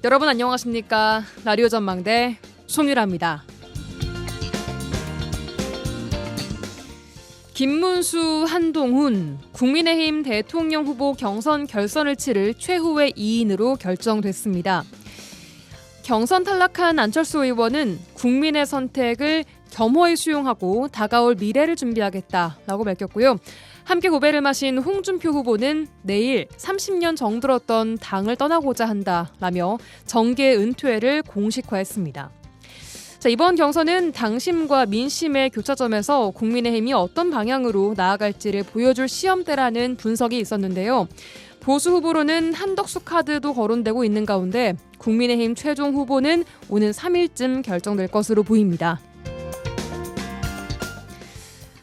여러분 안녕하십니까? 라디오 전망대 송유라입니다. 김문수, 한동훈, 국민의힘 대통령 후보 경선 결선을 치를 최후의 2인으로 결정됐습니다. 경선 탈락한 안철수 의원은 국민의 선택을 겸허히 수용하고 다가올 미래를 준비하겠다라고 밝혔고요. 함께 고배를 마신 홍준표 후보는 내일 30년 정들었던 당을 떠나고자 한다라며 정계 은퇴를 공식화했습니다. 자, 이번 경선은 당심과 민심의 교차점에서 국민의힘이 어떤 방향으로 나아갈지를 보여줄 시험대라는 분석이 있었는데요. 보수 후보로는 한덕수 카드도 거론되고 있는 가운데 국민의힘 최종 후보는 오는 3일쯤 결정될 것으로 보입니다.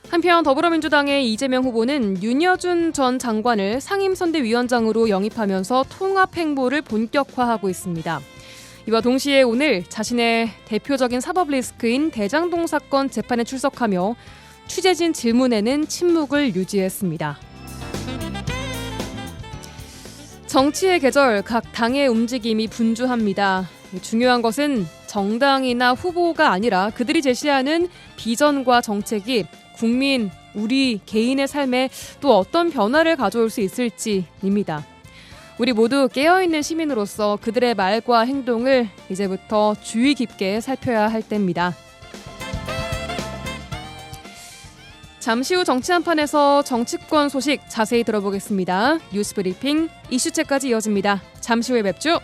한편 더불어민주당의 이재명 후보는 윤여준 전 장관을 상임선대위원장으로 영입하면서 통합 행보를 본격화하고 있습니다. 이와 동시에 오늘 자신의 대표적인 사법 리스크인 대장동 사건 재판에 출석하며 취재진 질문에는 침묵을 유지했습니다. 정치의 계절, 각 당의 움직임이 분주합니다. 중요한 것은 정당이나 후보가 아니라 그들이 제시하는 비전과 정책이 국민, 우리 개인의 삶에 또 어떤 변화를 가져올 수 있을지입니다. 우리 모두 깨어있는 시민으로서 그들의 말과 행동을 이제부터 주의 깊게 살펴야 할 때입니다. 잠시 후 정치 한판에서 정치권 소식 자세히 들어보겠습니다. 뉴스브리핑 이슈체까지 이어집니다. 잠시 후에 뵙죠.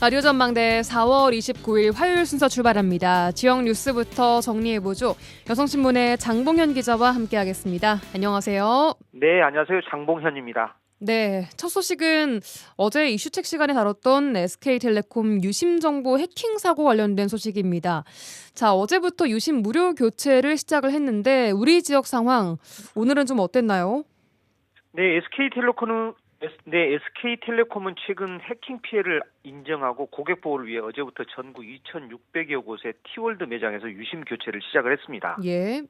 라디오 전망대 4월 29일 화요일 순서 출발합니다. 지역 뉴스부터 정리해보죠. 여성신문의 장봉현 기자와 함께하겠습니다. 안녕하세요. 네, 안녕하세요. 장봉현입니다. 네, 첫 소식은 어제 이슈책 시간에 다뤘던 SK텔레콤 유심정보 해킹 사고 관련된 소식입니다. 자, 어제부터 유심 무료 교체를 시작을 했는데 우리 지역 상황 오늘은 좀 어땠나요? 네, SK텔레콤은 최근 해킹 피해를 인정하고 고객 보호를 위해 어제부터 전국 2,600여 곳의 T월드 매장에서 유심 교체를 시작을 했습니다. 예.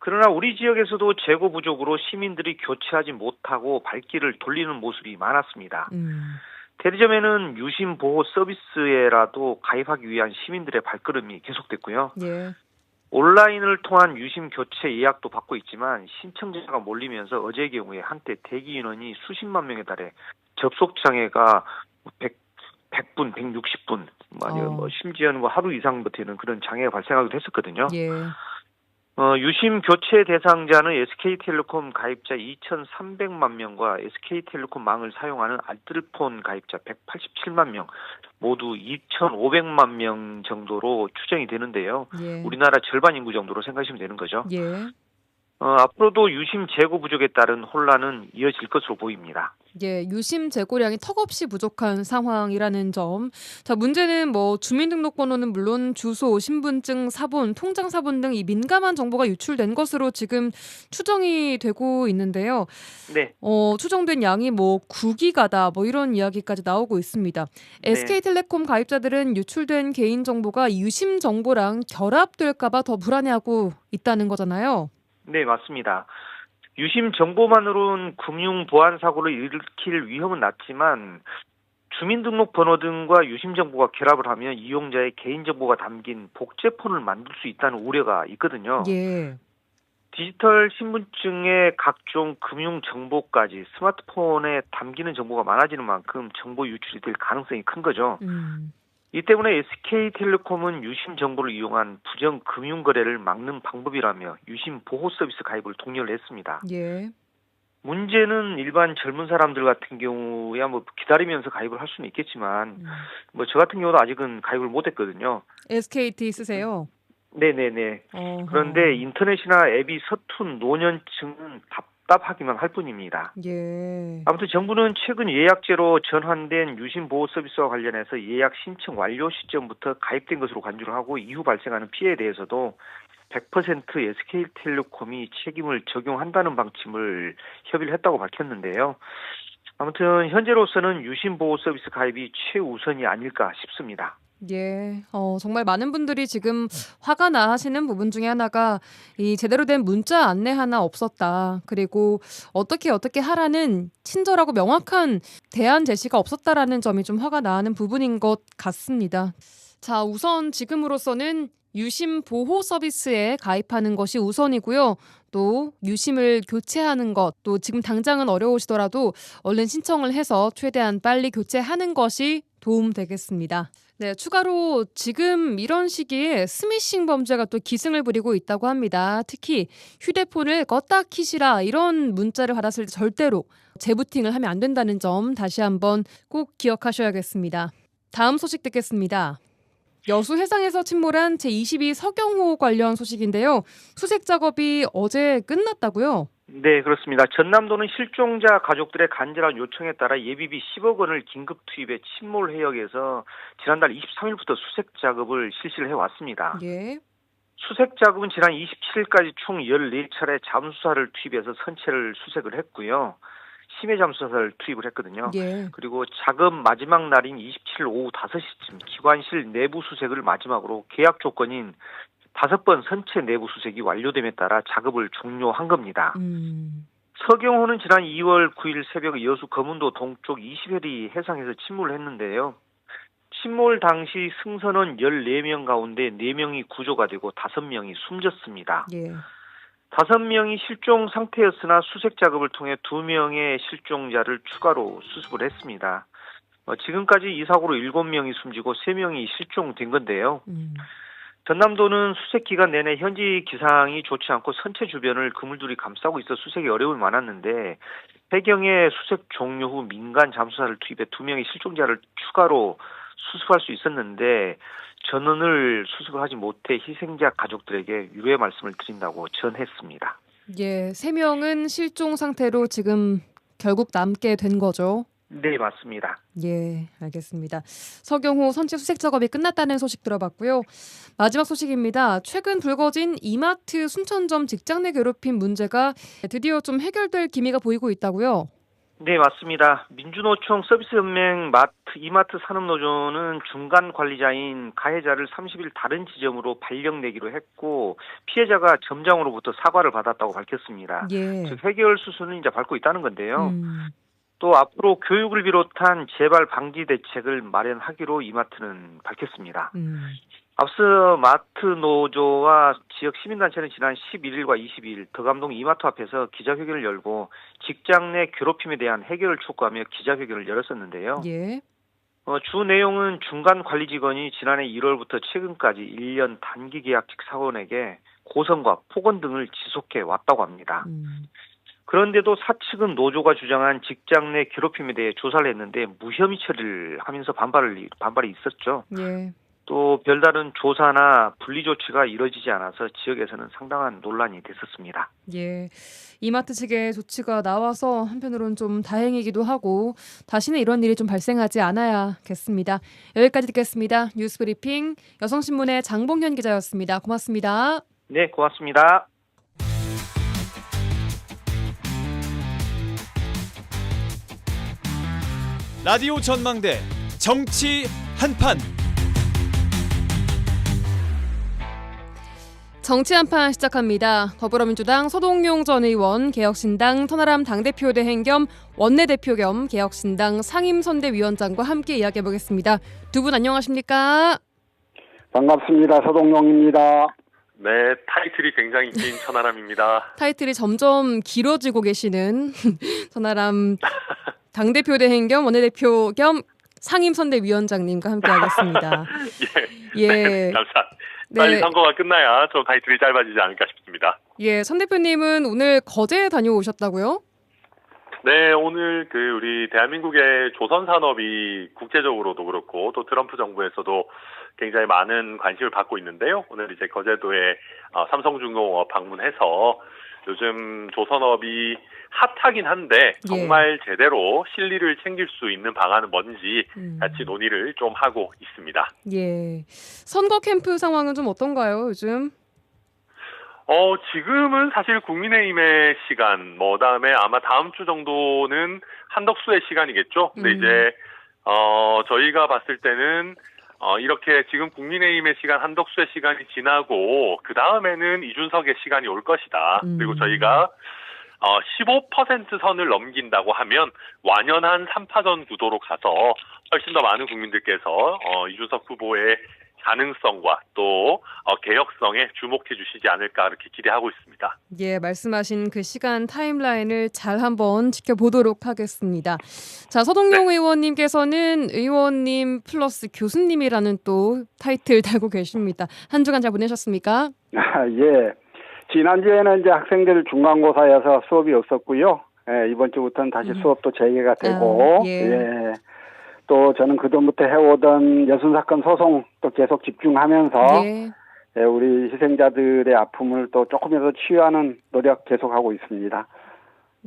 그러나 우리 지역에서도 재고 부족으로 시민들이 교체하지 못하고 발길을 돌리는 모습이 많았습니다. 대리점에는 유심 보호 서비스에라도 가입하기 위한 시민들의 발걸음이 계속됐고요. 예. 온라인을 통한 유심 교체 예약도 받고 있지만 신청자가 몰리면서 어제의 경우에 한때 대기 인원이 수십만 명에 달해 접속 장애가 100분, 160분, 심지어는 하루 이상 버티는 그런 장애가 발생하기도 했었거든요. 예. 유심 교체 대상자는 SK텔레콤 가입자 2,300만 명과 SK텔레콤 망을 사용하는 알뜰폰 가입자 187만 명, 모두 2,500만 명 정도로 추정이 되는데요. 예. 우리나라 절반 인구 정도로 생각하시면 되는 거죠. 예. 앞으로도 유심 재고 부족에 따른 혼란은 이어질 것으로 보입니다. 예, 유심 재고량이 턱없이 부족한 상황이라는 점. 자, 문제는 주민등록번호는 물론 주소, 신분증, 사본, 통장 사본 등 이 민감한 정보가 유출된 것으로 지금 추정이 되고 있는데요. 네. 추정된 양이 9기가다 이런 이야기까지 나오고 있습니다. 네. SK텔레콤 가입자들은 유출된 개인 정보가 유심 정보랑 결합될까 봐 더 불안해하고 있다는 거잖아요. 네, 맞습니다. 유심 정보만으로는 금융 보안 사고를 일으킬 위험은 낮지만 주민등록번호 등과 유심 정보가 결합을 하면 이용자의 개인정보가 담긴 복제폰을 만들 수 있다는 우려가 있거든요. 예. 디지털 신분증의 각종 금융 정보까지 스마트폰에 담기는 정보가 많아지는 만큼 정보 유출이 될 가능성이 큰 거죠. 이 때문에 SK텔레콤은 유심 정보를 이용한 부정 금융 거래를 막는 방법이라며 유심 보호 서비스 가입을 독려를 했습니다. 예. 문제는 일반 젊은 사람들 같은 경우야 기다리면서 가입을 할 수는 있겠지만 저 같은 경우도 아직은 가입을 못 했거든요. SKT 쓰세요? 네네네. 그런데 인터넷이나 앱이 서툰 노년층은 답답하기만 할 뿐입니다. 예. 아무튼 정부는 최근 예약제로 전환된 유심 보호 서비스와 관련해서 예약 신청 완료 시점부터 가입된 것으로 간주를 하고 이후 발생하는 피해에 대해서도 100% SK텔레콤이 책임을 적용한다는 방침을 협의를 했다고 밝혔는데요. 아무튼 현재로서는 유심 보호 서비스 가입이 최우선이 아닐까 싶습니다. 예, 정말 많은 분들이 지금 화가 나 하시는 부분 중에 하나가 이 제대로 된 문자 안내 하나 없었다. 그리고 어떻게 하라는 친절하고 명확한 대안 제시가 없었다라는 점이 좀 화가 나는 부분인 것 같습니다. 자, 우선 지금으로서는 유심 보호 서비스에 가입하는 것이 우선이고요. 또 유심을 교체하는 것, 또 지금 당장은 어려우시더라도 얼른 신청을 해서 최대한 빨리 교체하는 것이 도움되겠습니다. 네, 추가로 지금 이런 시기에 스미싱 범죄가 또 기승을 부리고 있다고 합니다. 특히 휴대폰을 껐다 키시라 이런 문자를 받았을 때 절대로 재부팅을 하면 안 된다는 점 다시 한번 꼭 기억하셔야겠습니다. 다음 소식 듣겠습니다. 여수 해상에서 침몰한 제22 서경호 관련 소식인데요. 수색 작업이 어제 끝났다고요? 네, 그렇습니다. 전남도는 실종자 가족들의 간절한 요청에 따라 예비비 10억 원을 긴급 투입해 침몰 해역에서 지난달 23일부터 수색 작업을 실시를 해왔습니다. 예. 수색 작업은 지난 27일까지 총 14차례 잠수사를 투입해서 선체를 수색을 했고요. 심해 잠수사를 투입을 했거든요. 예. 그리고 작업 마지막 날인 27일 오후 5시쯤 기관실 내부 수색을 마지막으로 계약 조건인 5번 선체 내부 수색이 완료됨에 따라 작업을 종료한 겁니다. 서경호는 지난 2월 9일 새벽 여수 거문도 동쪽 20회리 해상에서 침몰을 했는데요. 침몰 당시 승선원 14명 가운데 4명이 구조가 되고 5명이 숨졌습니다. 예. 5명이 실종 상태였으나 수색 작업을 통해 2명의 실종자를 추가로 수습을 했습니다. 지금까지 이 사고로 7명이 숨지고 3명이 실종된 건데요. 전남도는 수색 기간 내내 현지 기상이 좋지 않고 선체 주변을 그물들이 감싸고 있어 수색이 어려움이 많았는데 해경의 수색 종료 후 민간 잠수사를 투입해 2명의 실종자를 추가로 수습할 수 있었는데 전원을 수습을 하지 못해 희생자 가족들에게 유해 말씀을 드린다고 전했습니다. 예, 3명은 실종 상태로 지금 결국 남게 된 거죠. 네, 맞습니다. 예, 알겠습니다. 서경호 선체 수색 작업이 끝났다는 소식 들어봤고요. 마지막 소식입니다. 최근 불거진 이마트 순천점 직장 내 괴롭힘 문제가 드디어 좀 해결될 기미가 보이고 있다고요? 네, 맞습니다. 민주노총 서비스연맹 이마트 산업노조는 중간 관리자인 가해자를 30일 다른 지점으로 발령 내기로 했고 피해자가 점장으로부터 사과를 받았다고 밝혔습니다. 예. 즉 해결 수순은 이제 밟고 있다는 건데요. 또 앞으로 교육을 비롯한 재발 방지 대책을 마련하기로 이마트는 밝혔습니다. 앞서 마트 노조와 지역 시민단체는 지난 11일과 22일 더감동 이마트 앞에서 기자회견을 열고 직장 내 괴롭힘에 대한 해결을 촉구하며 기자회견을 열었었는데요. 예. 주 내용은 중간 관리 직원이 지난해 1월부터 최근까지 1년 단기 계약직 사원에게 고성과 폭언 등을 지속해 왔다고 합니다. 그런데도 사측은 노조가 주장한 직장 내 괴롭힘에 대해 조사를 했는데 무혐의 처리를 하면서 반발이 있었죠. 예. 또 별다른 조사나 분리 조치가 이뤄지지 않아서 지역에서는 상당한 논란이 됐었습니다. 예, 이마트 측의 조치가 나와서 한편으로는 좀 다행이기도 하고 다시는 이런 일이 좀 발생하지 않아야겠습니다. 여기까지 듣겠습니다. 뉴스브리핑 여성신문의 장봉현 기자였습니다. 고맙습니다. 네, 고맙습니다. 라디오 전망대 정치 한판. 정치 한판 시작합니다. 더불어민주당 서동용 전 의원, 개혁신당 천하람 당대표 대행 겸 원내대표 겸 개혁신당 상임선대위원장과 함께 이야기해보겠습니다. 두 분 안녕하십니까? 반갑습니다. 서동용입니다. 네, 타이틀이 굉장히 긴 천하람입니다. 타이틀이 점점 길어지고 계시는 천하람 당대표 대행 겸 원내대표 겸 상임선대위원장님과 함께하겠습니다. 예, 네, 감사합니다. 빨리 선거가 끝나야 좀 타이틀이 짧아지지 않을까 싶습니다. 예, 선 대표님은 오늘 거제에 다녀오셨다고요? 네, 오늘 우리 대한민국의 조선 산업이 국제적으로도 그렇고 또 트럼프 정부에서도 굉장히 많은 관심을 받고 있는데요. 오늘 이제 거제도에 삼성중공업 방문해서 요즘 조선업이 핫하긴 한데 정말 제대로 실리를 챙길 수 있는 방안은 뭔지 같이 논의를 좀 하고 있습니다. 예, 선거 캠프 상황은 좀 어떤가요, 요즘? 지금은 사실 국민의힘의 시간, 그다음에 아마 다음 주 정도는 한덕수의 시간이겠죠. 근데 이제 저희가 봤을 때는 이렇게 지금 국민의힘의 시간, 한덕수의 시간이 지나고 그 다음에는 이준석의 시간이 올 것이다. 그리고 저희가 15% 선을 넘긴다고 하면 완연한 3파전 구도로 가서 훨씬 더 많은 국민들께서 이준석 후보의 가능성과 또 개혁성에 주목해 주시지 않을까 이렇게 기대하고 있습니다. 예, 말씀하신 그 시간 타임라인을 잘 한번 지켜보도록 하겠습니다. 자, 서동용 의원님께서는 의원님 플러스 교수님이라는 또 타이틀 달고 계십니다. 한 주간 잘 보내셨습니까? 예. 지난주에는 이제 학생들 중간고사여서 수업이 없었고요. 예, 이번 주부터는 다시 수업도 재개가 되고, 예. 또 저는 그전부터 해오던 여순사건 소송 또 계속 집중하면서 예, 우리 희생자들의 아픔을 또 조금이라도 치유하는 노력 계속하고 있습니다.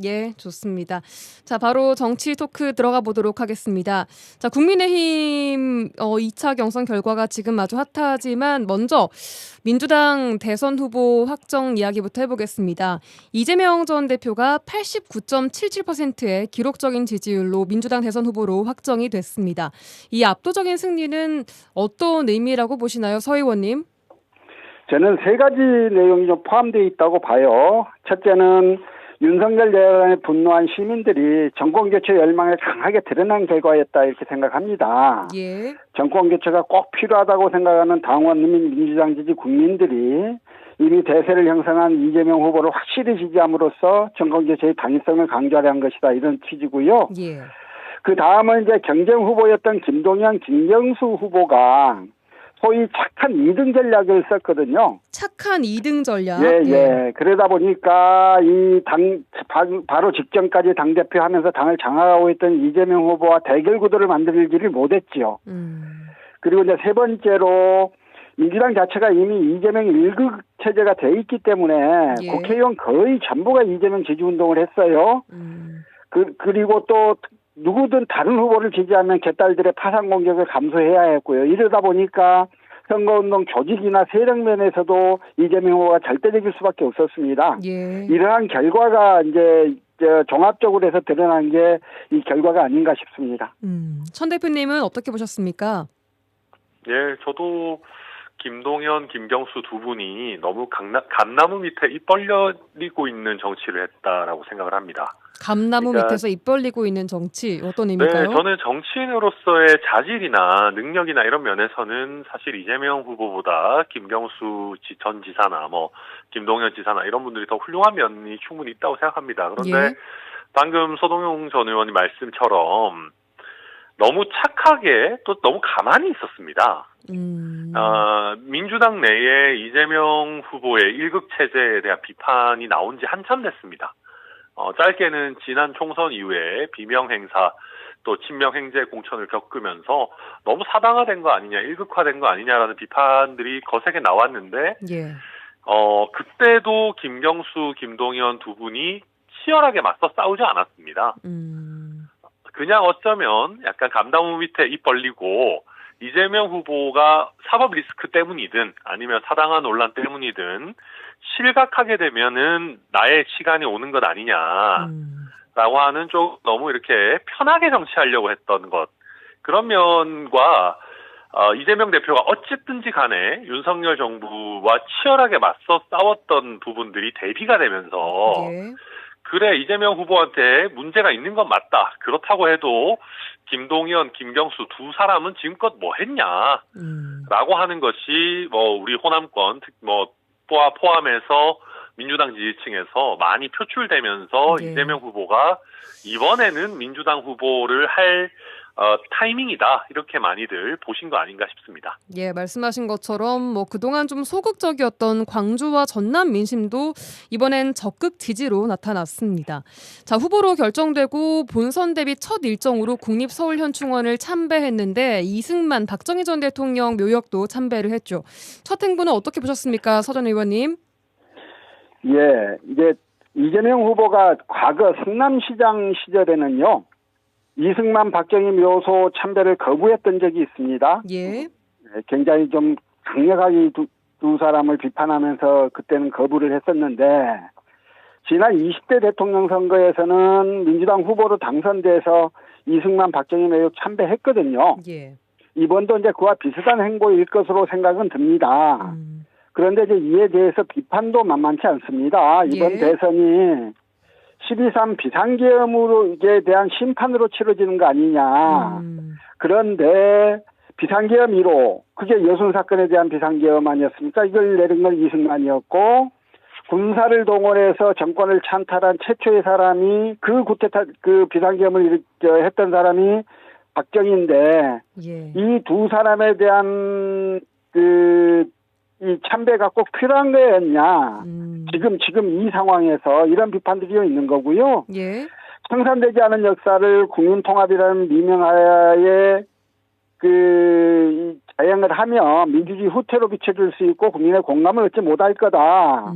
예, 좋습니다. 자, 바로 정치 토크 들어가 보도록 하겠습니다. 자, 국민의힘 2차 경선 결과가 지금 아주 핫하지만 먼저 민주당 대선 후보 확정 이야기부터 해보겠습니다. 이재명 전 대표가 89.77%의 기록적인 지지율로 민주당 대선 후보로 확정이 됐습니다. 이 압도적인 승리는 어떤 의미라고 보시나요, 서 의원님? 저는 세 가지 내용이 좀 포함되어 있다고 봐요. 첫째는 윤석열 내란에 분노한 시민들이 정권교체 열망을 강하게 드러난 결과였다 이렇게 생각합니다. 예. 정권교체가 꼭 필요하다고 생각하는 당원 민주당 지지 국민들이 이미 대세를 형성한 이재명 후보를 확실히 지지함으로써 정권교체의 당위성을 강조하려는 것이다 이런 취지고요. 예. 그 다음은 이제 경쟁 후보였던 김동연, 김경수 후보가 소위 착한 2등 전략을 썼거든요. 착한 2등 전략. 예. 그러다 보니까 바로 직전까지 당대표 하면서 당을 장악하고 있던 이재명 후보와 대결 구도를 만들지를 못했지요. 그리고 이제 세 번째로 민주당 자체가 이미 이재명 1급 체제가 돼 있기 때문에 국회의원 거의 전부가 이재명 지지 운동을 했어요. 그리고 또 누구든 다른 후보를 지지하면 개딸들의 파상 공격을 감수해야 했고요. 이러다 보니까 선거운동 조직이나 세력 면에서도 이재명 후보가 절대적일 수밖에 없었습니다. 예. 이러한 결과가 이제 종합적으로 해서 드러난 게 이 결과가 아닌가 싶습니다. 천 대표님은 어떻게 보셨습니까? 예, 저도 김동연, 김경수 두 분이 너무 감나무 밑에 입 벌리고 있는 정치를 했다라고 생각을 합니다. 감나무 밑에서 입 벌리고 있는 정치 어떤 의미일까요? 네, 저는 정치인으로서의 자질이나 능력이나 이런 면에서는 사실 이재명 후보보다 김경수 전 지사나 김동연 지사나 이런 분들이 더 훌륭한 면이 충분히 있다고 생각합니다. 그런데 방금 서동용 전 의원님 말씀처럼 너무 착하게 또 너무 가만히 있었습니다. 민주당 내에 이재명 후보의 1급 체제에 대한 비판이 나온 지 한참 됐습니다. 짧게는 지난 총선 이후에 비명 행사 또 친명 행제 공천을 겪으면서 너무 사당화된 거 아니냐, 1급화된 거 아니냐라는 비판들이 거세게 나왔는데 그때도 김경수, 김동연 두 분이 치열하게 맞서 싸우지 않았습니다. 그냥 어쩌면 약간 감나무 밑에 입 벌리고 이재명 후보가 사법 리스크 때문이든 아니면 사당화 논란 때문이든 실각하게 되면은 나의 시간이 오는 것 아니냐라고 하는 좀 너무 이렇게 편하게 정치하려고 했던 것, 그런 면과 이재명 대표가 어쨌든지 간에 윤석열 정부와 치열하게 맞서 싸웠던 부분들이 대비가 되면서 그래, 이재명 후보한테 문제가 있는 건 맞다. 그렇다고 해도 김동연, 김경수 두 사람은 지금껏 뭐 했냐? 라고 하는 것이 우리 호남권 포함해서 민주당 지지층에서 많이 표출되면서 이재명 후보가 이번에는 민주당 후보를 할 타이밍이다, 이렇게 많이들 보신 거 아닌가 싶습니다. 예, 말씀하신 것처럼 그동안 좀 소극적이었던 광주와 전남 민심도 이번엔 적극 지지로 나타났습니다. 자, 후보로 결정되고 본선 대비 첫 일정으로 국립서울현충원을 참배했는데 이승만 박정희 전 대통령 묘역도 참배를 했죠. 첫 행보는 어떻게 보셨습니까, 서 전 의원님? 예, 이제 이재명 후보가 과거 성남시장 시절에는요, 이승만 박정희 묘소 참배를 거부했던 적이 있습니다. 예. 굉장히 좀 강력하게 두 사람을 비판하면서 그때는 거부를 했었는데, 지난 20대 대통령 선거에서는 민주당 후보로 당선돼서 이승만 박정희 묘역 참배했거든요. 예. 이번도 이제 그와 비슷한 행보일 것으로 생각은 듭니다. 그런데 이제 이에 대해서 비판도 만만치 않습니다. 이번 예. 대선이 12.3 비상계엄에 대한 심판으로 치러지는 거 아니냐. 그런데 비상계엄 1호, 그게 여순 사건에 대한 비상계엄 아니었습니까? 이걸 내린 건 이승만이었고, 군사를 동원해서 정권을 찬탈한 최초의 사람이 그 비상계엄을 했던 사람이 박정희인데, 예. 이 두 사람에 대한 이 참배가 꼭 필요한 거였냐. 지금 이 상황에서 이런 비판들이 있는 거고요. 예. 청산되지 않은 역사를 국민통합이라는 미명하에 자행을 하며 민주주의 후퇴로 비춰줄 수 있고 국민의 공감을 얻지 못할 거다.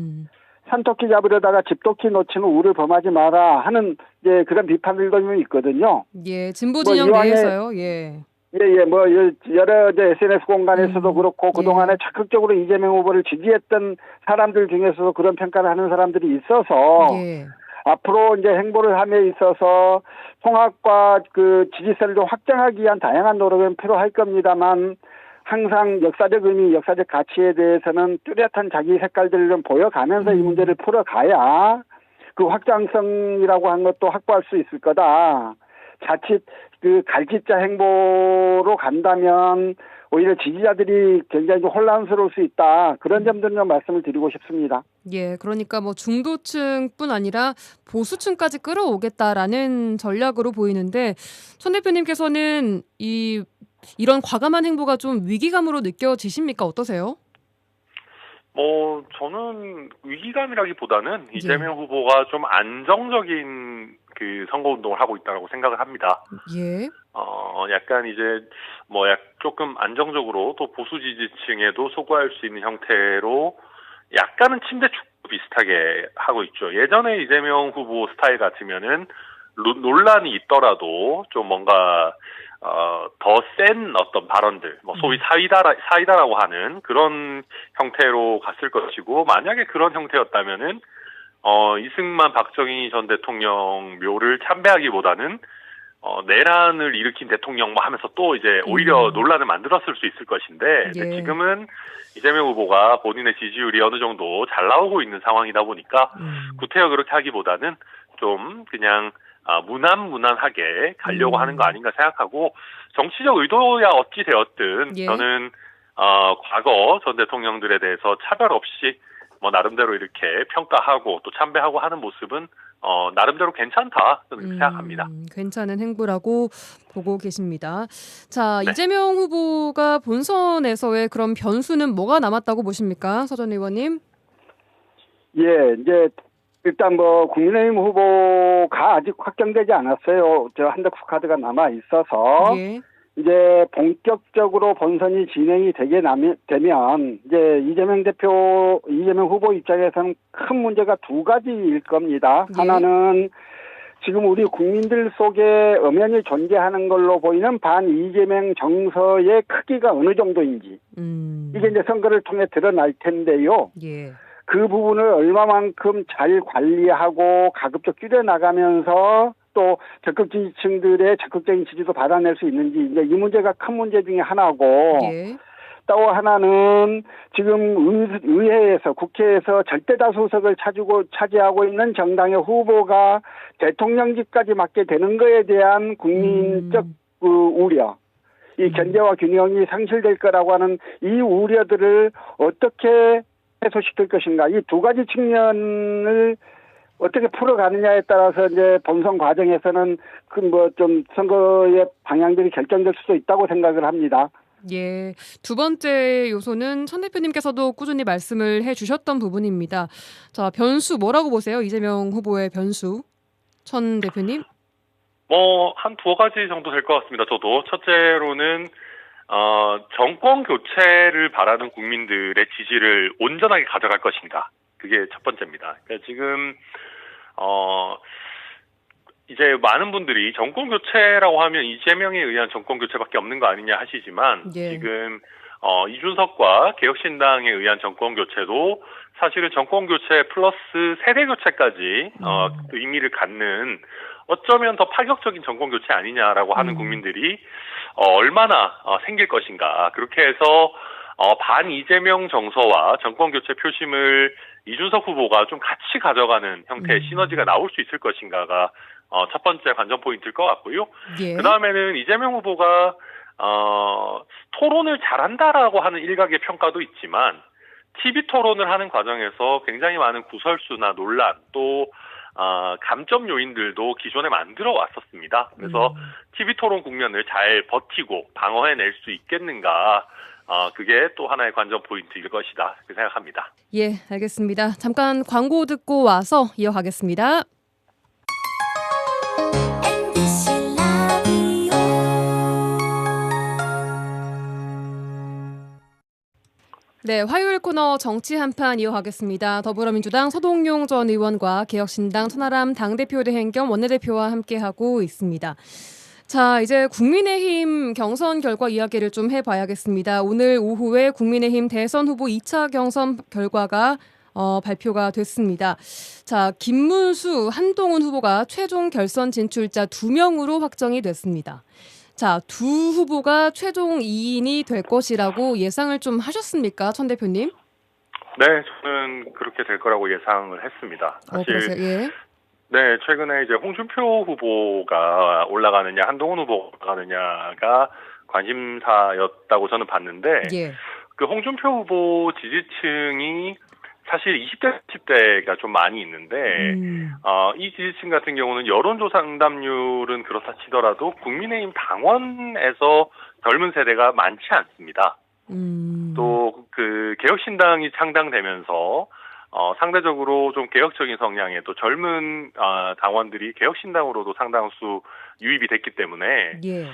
산토끼 잡으려다가 집토끼 놓치는 우를 범하지 마라 하는 이제 그런 비판들도 있거든요. 예, 진보 진영 내에서요. 예. 여러 SNS 공간에서도 그렇고 그동안에 적극적으로 이재명 후보를 지지했던 사람들 중에서도 그런 평가를 하는 사람들이 있어서 예. 앞으로 이제 행보를 함에 있어서 통합과 지지세를 좀 확장하기 위한 다양한 노력은 필요할 겁니다만 항상 역사적 의미, 역사적 가치에 대해서는 뚜렷한 자기 색깔들을 좀 보여가면서 이 문제를 풀어가야 그 확장성이라고 한 것도 확보할 수 있을 거다. 자칫 갈짓자 행보로 간다면 오히려 지지자들이 굉장히 혼란스러울 수 있다. 그런 점들은 좀 말씀을 드리고 싶습니다. 예, 그러니까 뭐 중도층뿐 아니라 보수층까지 끌어오겠다라는 전략으로 보이는데 천 대표님께서는 이런 과감한 행보가 좀 위기감으로 느껴지십니까? 어떠세요? 저는 위기감이라기보다는 이재명 후보가 좀 안정적인 선거운동을 하고 있다고 생각을 합니다. 예. 약간 이제 조금 안정적으로 또 보수 지지층에도 소구할 수 있는 형태로 약간은 침대 축구 비슷하게 하고 있죠. 예전에 이재명 후보 스타일 같으면은 논란이 있더라도 좀 뭔가 더 센 어떤 발언들, 소위 사이다라고 하는 그런 형태로 갔을 것이고, 만약에 그런 형태였다면은 이승만 박정희 전 대통령 묘를 참배하기보다는 내란을 일으킨 대통령 하면서 또 이제 오히려 논란을 만들었을 수 있을 것인데, 예. 지금은 이재명 후보가 본인의 지지율이 어느 정도 잘 나오고 있는 상황이다 보니까 구태여 그렇게 하기보다는 좀 그냥 무난무난하게 가려고 하는 거 아닌가 생각하고, 정치적 의도야 어찌 되었든 예. 저는 과거 전 대통령들에 대해서 차별 없이 나름대로 이렇게 평가하고 또 참배하고 하는 모습은 나름대로 괜찮다 저는 생각합니다. 괜찮은 행보라고 보고 계십니다. 자, 네. 이재명 후보가 본선에서의 그런 변수는 뭐가 남았다고 보십니까, 서 전 의원님? 예, 이제 일단 국민의힘 후보가 아직 확정되지 않았어요. 한덕수 카드가 남아 있어서 예. 이제 본격적으로 본선이 진행이 되면 이제 이재명 후보 입장에서는 큰 문제가 두 가지일 겁니다. 예. 하나는 지금 우리 국민들 속에 엄연히 존재하는 걸로 보이는 반 이재명 정서의 크기가 어느 정도인지 이게 이제 선거를 통해 드러날 텐데요. 예. 그 부분을 얼마만큼 잘 관리하고 가급적 줄여나가면서 또 적극 지지층들의 적극적인 지지도 받아낼 수 있는지, 이제 이 문제가 큰 문제 중에 하나고, 예. 또 하나는 지금 의회에서, 국회에서 절대다수석을 차지하고 있는 정당의 후보가 대통령직까지 맡게 되는 것에 대한 국민적 우려, 이 견제와 균형이 상실될 거라고 하는 이 우려들을 어떻게 해소시킬 것인가, 이 두 가지 측면을 어떻게 풀어가느냐에 따라서 이제 본선 과정에서는 좀 선거의 방향들이 결정될 수도 있다고 생각을 합니다. 예, 두 번째 요소는 천 대표님께서도 꾸준히 말씀을 해주셨던 부분입니다. 자, 변수 뭐라고 보세요? 이재명 후보의 변수, 천 대표님? 한 두어 가지 정도 될 것 같습니다. 저도 첫째로는 정권 교체를 바라는 국민들의 지지를 온전하게 가져갈 것인가. 그게 첫 번째입니다. 그러니까 지금 이제 많은 분들이 정권 교체라고 하면 이재명에 의한 정권 교체밖에 없는 거 아니냐 하시지만, 예. 지금 이준석과 개혁신당에 의한 정권 교체도 사실은 정권 교체 플러스 세대 교체까지 의미를 갖는, 어쩌면 더 파격적인 정권 교체 아니냐라고 하는 국민들이 얼마나 생길 것인가. 그렇게 해서 반 이재명 정서와 정권 교체 표심을 이준석 후보가 좀 같이 가져가는 형태의 시너지가 나올 수 있을 것인가가 첫 번째 관전 포인트일 것 같고요. 예. 그 다음에는 이재명 후보가 토론을 잘한다라고 하는 일각의 평가도 있지만 TV 토론을 하는 과정에서 굉장히 많은 구설수나 논란 또 감점 요인들도 기존에 만들어 왔었습니다. 그래서 TV 토론 국면을 잘 버티고 방어해낼 수 있겠는가, 그게 또 하나의 관전 포인트일 것이다, 그렇게 생각합니다. 예, 알겠습니다. 잠깐 광고 듣고 와서 이어가겠습니다. 네, 화요일 코너 정치 한판 이어가겠습니다. 더불어민주당 서동용 전 의원과 개혁신당 천하람 당대표 대행 겸 원내대표와 함께하고 있습니다. 자, 이제 국민의힘 경선 결과 이야기를 좀 해봐야겠습니다. 오늘 오후에 국민의힘 대선 후보 2차 경선 결과가 발표가 됐습니다. 자, 김문수, 한동훈 후보가 최종 결선 진출자 2명으로 확정이 됐습니다. 자, 두 후보가 최종 2인이 될 것이라고 예상을 좀 하셨습니까, 천 대표님? 네, 저는 그렇게 될 거라고 예상을 했습니다. 사실 예. 네, 최근에 이제 홍준표 후보가 올라가느냐, 한동훈 후보가 올라가느냐가 관심사였다고 저는 봤는데, 예. 그 홍준표 후보 지지층이 사실 20대, 30대가 좀 많이 있는데, 이 지지층 같은 경우는 여론조사 응답률은 그렇다 치더라도 국민의힘 당원에서 젊은 세대가 많지 않습니다. 또 그 개혁신당이 창당되면서 상대적으로 좀 개혁적인 성향의 또 젊은 당원들이 개혁신당으로도 상당수 유입이 됐기 때문에 예.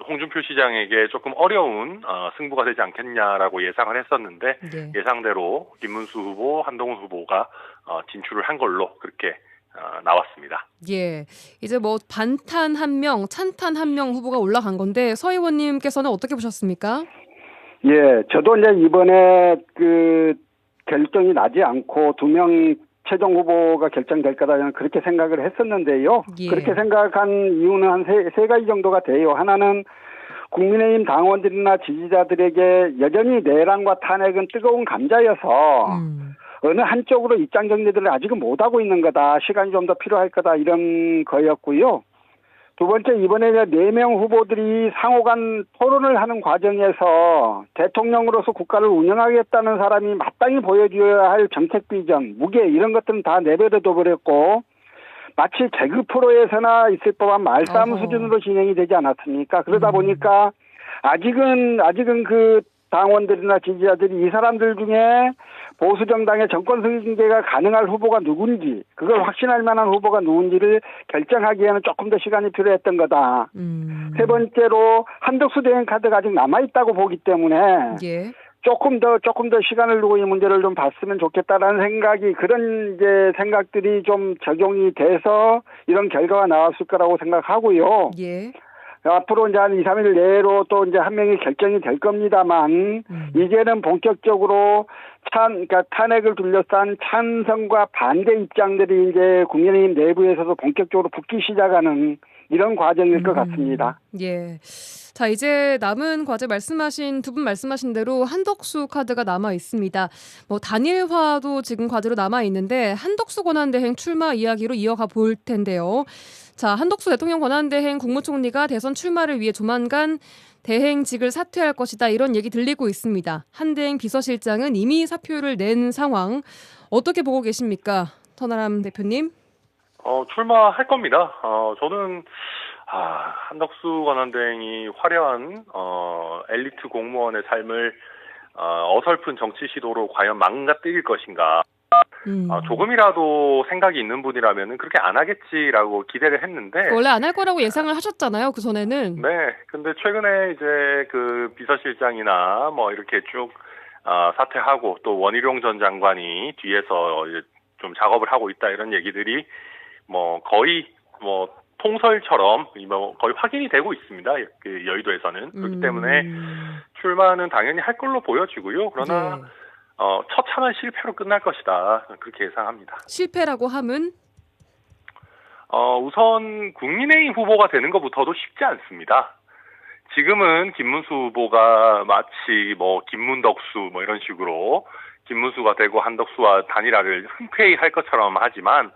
홍준표 시장에게 조금 어려운 승부가 되지 않겠냐라고 예상을 했었는데 예. 예상대로 김문수 후보, 한동훈 후보가 진출을 한 걸로 그렇게 나왔습니다. 예. 이제 뭐 반탄 1명, 찬탄 1명 후보가 올라간 건데 서 의원님께서는 어떻게 보셨습니까? 예, 저도 이제 이번에 그 결정이 나지 않고 2명 최종 후보가 결정될 거다 저는 그렇게 생각을 했었는데요. 예. 그렇게 생각한 이유는 한 세 가지 정도가 돼요. 하나는 국민의힘 당원들이나 지지자들에게 여전히 내란과 탄핵은 뜨거운 감자여서 어느 한쪽으로 입장 정리들을 아직은 못하고 있는 거다. 시간이 좀 더 필요할 거다. 이런 거였고요. 두 번째, 이번에 4명 후보들이 상호간 토론을 하는 과정에서 대통령으로서 국가를 운영하겠다는 사람이 마땅히 보여줘야 할 정책 비전, 무게 이런 것들은 다 내버려 둬버렸고 마치 개그 프로에서나 있을 법한 말싸움 수준으로 진행이 되지 않았습니까? 그러다 보니까 아직은 그 당원들이나 지지자들이 이 사람들 중에 보수 정당의 정권 승계가 가능할 후보가 누군지, 그걸 확신할 만한 후보가 누군지를 결정하기에는 조금 더 시간이 필요했던 거다. 세 번째로 한덕수 대행 카드가 아직 남아 있다고 보기 때문에 예. 조금 더 시간을 두고 이 문제를 좀 봤으면 좋겠다라는 생각이, 그런 이제 생각들이 좀 적용이 돼서 이런 결과가 나왔을 거라고 생각하고요. 예. 앞으로 이제 한 2, 3일 내로 또 이제 한 명이 결정이 될 겁니다만, 이제는 본격적으로 그러니까 탄핵을 둘러싼 찬성과 반대 입장들이 이제 국민의힘 내부에서도 본격적으로 붙기 시작하는 이런 과정일 것 같습니다. 예. 자, 이제 남은 과제 두 분 말씀하신 대로 한덕수 카드가 남아 있습니다. 뭐 단일화도 지금 과제로 남아 있는데 한덕수 권한대행 출마 이야기로 이어가 볼 텐데요. 자, 한덕수 대통령 권한대행 국무총리가 대선 출마를 위해 조만간 대행직을 사퇴할 것이다, 이런 얘기 들리고 있습니다. 한대행 비서실장은 이미 사표를 낸 상황. 어떻게 보고 계십니까, 천하람 대표님? 출마할 겁니다. 저는 한덕수 권한대행이 화려한 엘리트 공무원의 삶을 어설픈 정치 시도로 과연 망가뜨릴 것인가. 조금이라도 생각이 있는 분이라면 그렇게 안 하겠지라고 기대를 했는데, 원래 안 할 거라고 예상을 하셨잖아요, 그 전에는. 네, 근데 최근에 이제 그 비서실장이나 뭐 이렇게 쭉 사퇴하고 또 원희룡 전 장관이 뒤에서 이제 좀 작업을 하고 있다, 이런 얘기들이 뭐 거의 뭐 통설처럼 뭐 거의 확인이 되고 있습니다. 그 여의도에서는. 그렇기 때문에 출마는 당연히 할 걸로 보여지고요. 그러나 네. 처참한 실패로 끝날 것이다, 그렇게 예상합니다. 실패라고 함은? 우선 국민의힘 후보가 되는 것부터도 쉽지 않습니다. 지금은 김문수 후보가 마치 뭐 김문덕수 뭐 이런 식으로 김문수가 되고 한덕수와 단일화를 흔쾌히 할 것처럼 하지만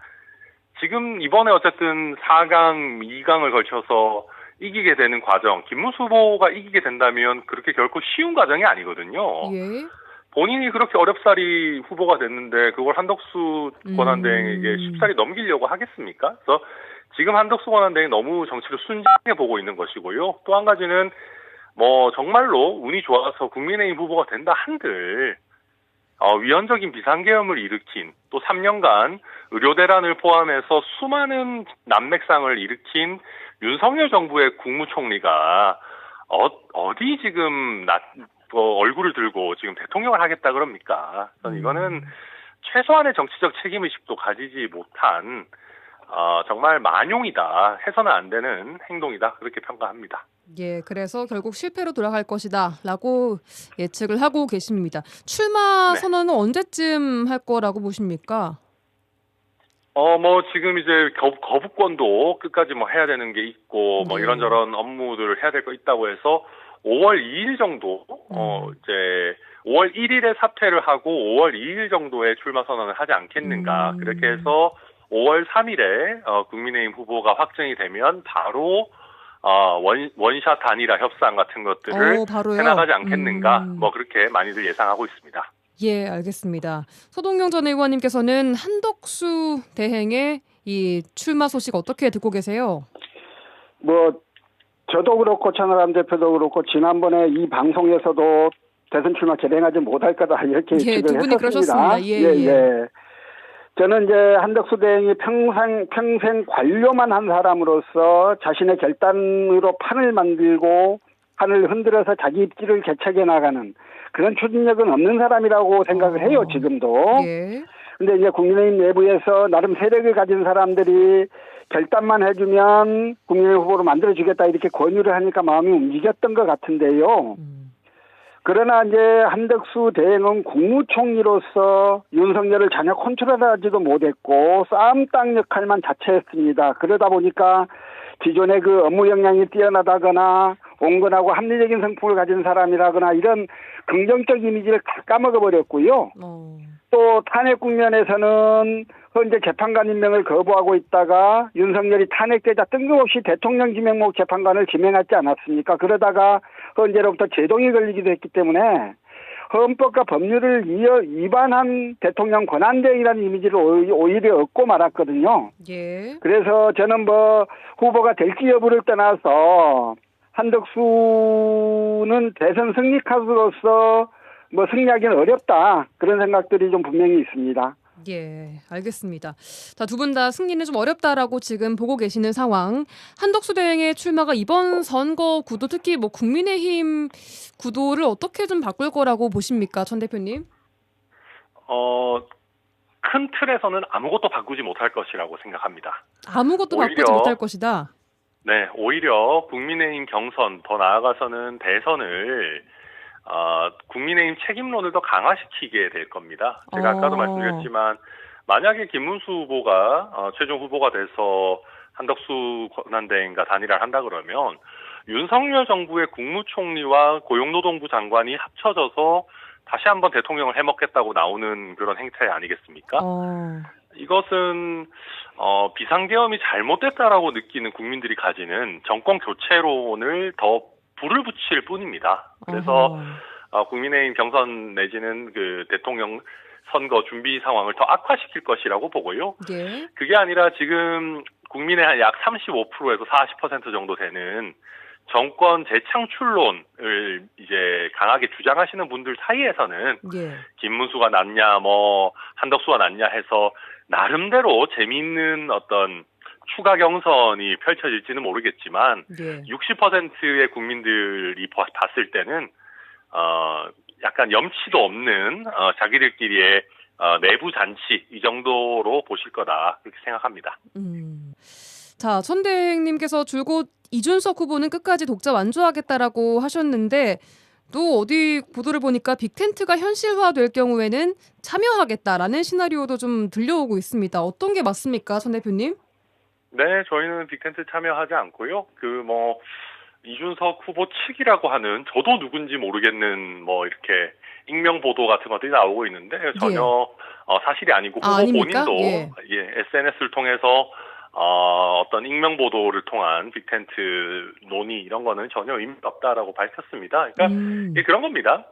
지금 이번에 어쨌든 4강, 2강을 걸쳐서 이기게 되는 과정, 김문수 후보가 이기게 된다면 그렇게 결코 쉬운 과정이 아니거든요. 예. 본인이 그렇게 어렵사리 후보가 됐는데 그걸 한덕수 권한대행에게 쉽사리 넘기려고 하겠습니까? 그래서 지금 한덕수 권한대행이 너무 정치를 순진하게 보고 있는 것이고요. 또 한 가지는 뭐 정말로 운이 좋아서 국민의힘 후보가 된다 한들 위헌적인 비상계엄을 일으킨 또 3년간 의료대란을 포함해서 수많은 난맥상을 일으킨 윤석열 정부의 국무총리가 어디 지금 얼굴을 들고 지금 대통령을 하겠다 그럽니까? 저는 이거는 최소한의 정치적 책임의식도 가지지 못한 정말 만용이다. 해서는 안 되는 행동이다. 그렇게 평가합니다. 예, 그래서 결국 실패로 돌아갈 것이다라고 예측을 하고 계십니다. 출마 선언은 언제쯤 할 거라고 보십니까? 뭐 지금 이제 거부권도 끝까지 뭐 해야 되는 게 있고 뭐 이런저런 업무들을 해야 될 거 있다고 해서 5월 2일 정도 이제 5월 1일에 사퇴를 하고 5월 2일 정도에 출마 선언을 하지 않겠는가. 그렇게 해서 5월 3일에 국민의힘 후보가 확정이 되면 바로 원샷 단일화 협상 같은 것들을 해나가지 않겠는가. 뭐 그렇게 많이들 예상하고 있습니다. 예, 알겠습니다. 서동영 전 의원님께서는 한덕수 대행의 이 출마 소식 어떻게 듣고 계세요? 뭐 저도 그렇고 천하람 대표도 그렇고 지난번에 이 방송에서도 대선 출마 진행하지 못할 거다 이렇게 두 분이 했었습니다. 그러셨습니다. 예. 저는 이제 한덕수 대행이 평생 관료만 한 사람으로서 자신의 결단으로 판을 만들고 판을 흔들어서 자기 입지를 개척해 나가는 그런 추진력은 없는 사람이라고 생각을 해요, 지금도. 예. 근데 이제 국민의힘 내부에서 나름 세력을 가진 사람들이 결단만 해주면 국민의힘 후보로 만들어주겠다 이렇게 권유를 하니까 마음이 움직였던 것 같은데요. 그러나 이제 한덕수 대행은 국무총리로서 윤석열을 전혀 컨트롤하지도 못했고 싸움당 역할만 자처했습니다. 그러다 보니까 기존의 그 업무 역량이 뛰어나다거나 온건하고 합리적인 성품을 가진 사람이라거나 이런 긍정적 이미지를 다 까먹어버렸고요. 또 탄핵 국면에서는 현재 재판관 임명을 거부하고 있다가 윤석열이 탄핵되자 뜬금없이 대통령 지명목 재판관을 지명하지 않았습니까? 그러다가 현재로부터 제동이 걸리기도 했기 때문에 헌법과 법률을 위반한 대통령 권한대행이라는 이미지를 오히려 얻고 말았거든요. 예. 그래서 저는 뭐 후보가 될지 여부를 떠나서 한덕수는 대선 승리 카드로서 뭐 승리하기는 어렵다. 그런 생각들이 좀 분명히 있습니다. 예, 알겠습니다. 자, 두 분 다 승리는 좀 어렵다라고 지금 보고 계시는 상황. 한덕수 대행의 출마가 이번 선거 구도 특히 뭐 국민의힘 구도를 어떻게 좀 바꿀 거라고 보십니까, 전 대표님? 큰 틀에서는 아무것도 바꾸지 못할 것이라고 생각합니다. 아무것도 바꾸지 못할 것이다. 네, 오히려 국민의힘 경선 더 나아가서는 대선을 국민의힘 책임론을 더 강화시키게 될 겁니다. 제가 아까도 말씀드렸지만 만약에 김문수 후보가 최종 후보가 돼서 한덕수 권한대행과 단일화를 한다 그러면 윤석열 정부의 국무총리와 고용노동부 장관이 합쳐져서 다시 한번 대통령을 해먹겠다고 나오는 그런 행태 아니겠습니까? 이것은 비상계엄이 잘못됐다라고 느끼는 국민들이 가지는 정권 교체론을 더 불을 붙일 뿐입니다. 그래서 국민의힘 경선 내지는 그 대통령 선거 준비 상황을 더 악화시킬 것이라고 보고요. 예. 그게 아니라 지금 국민의 약 35%에서 40% 정도 되는 정권 재창출론을 이제 강하게 주장하시는 분들 사이에서는 김문수가 낫냐, 뭐 한덕수가 낫냐 해서 나름대로 재미있는 어떤 추가 경선이 펼쳐질지는 모르겠지만 60%의 국민들이 봤을 때는 약간 염치도 없는 자기들끼리의 내부 잔치 이 정도로 보실 거다 그렇게 생각합니다. 자, 천 대행님께서 줄곧 이준석 후보는 끝까지 독자 완주하겠다라고 하셨는데 또 어디 보도를 보니까 빅텐트가 현실화될 경우에는 참여하겠다라는 시나리오도 좀 들려오고 있습니다. 어떤 게 맞습니까, 천 대표님? 네, 저희는 빅텐트 참여하지 않고요. 이준석 후보 측이라고 하는 저도 누군지 모르겠는 뭐 이렇게 익명 보도 같은 것들이 나오고 있는데 전혀 사실이 아니고 후보 아닙니까? 본인도 예. SNS를 통해서 어떤 익명 보도를 통한 빅텐트 논의 이런 거는 전혀 의미가 없다라고 밝혔습니다. 그러니까 이게 그런 겁니다.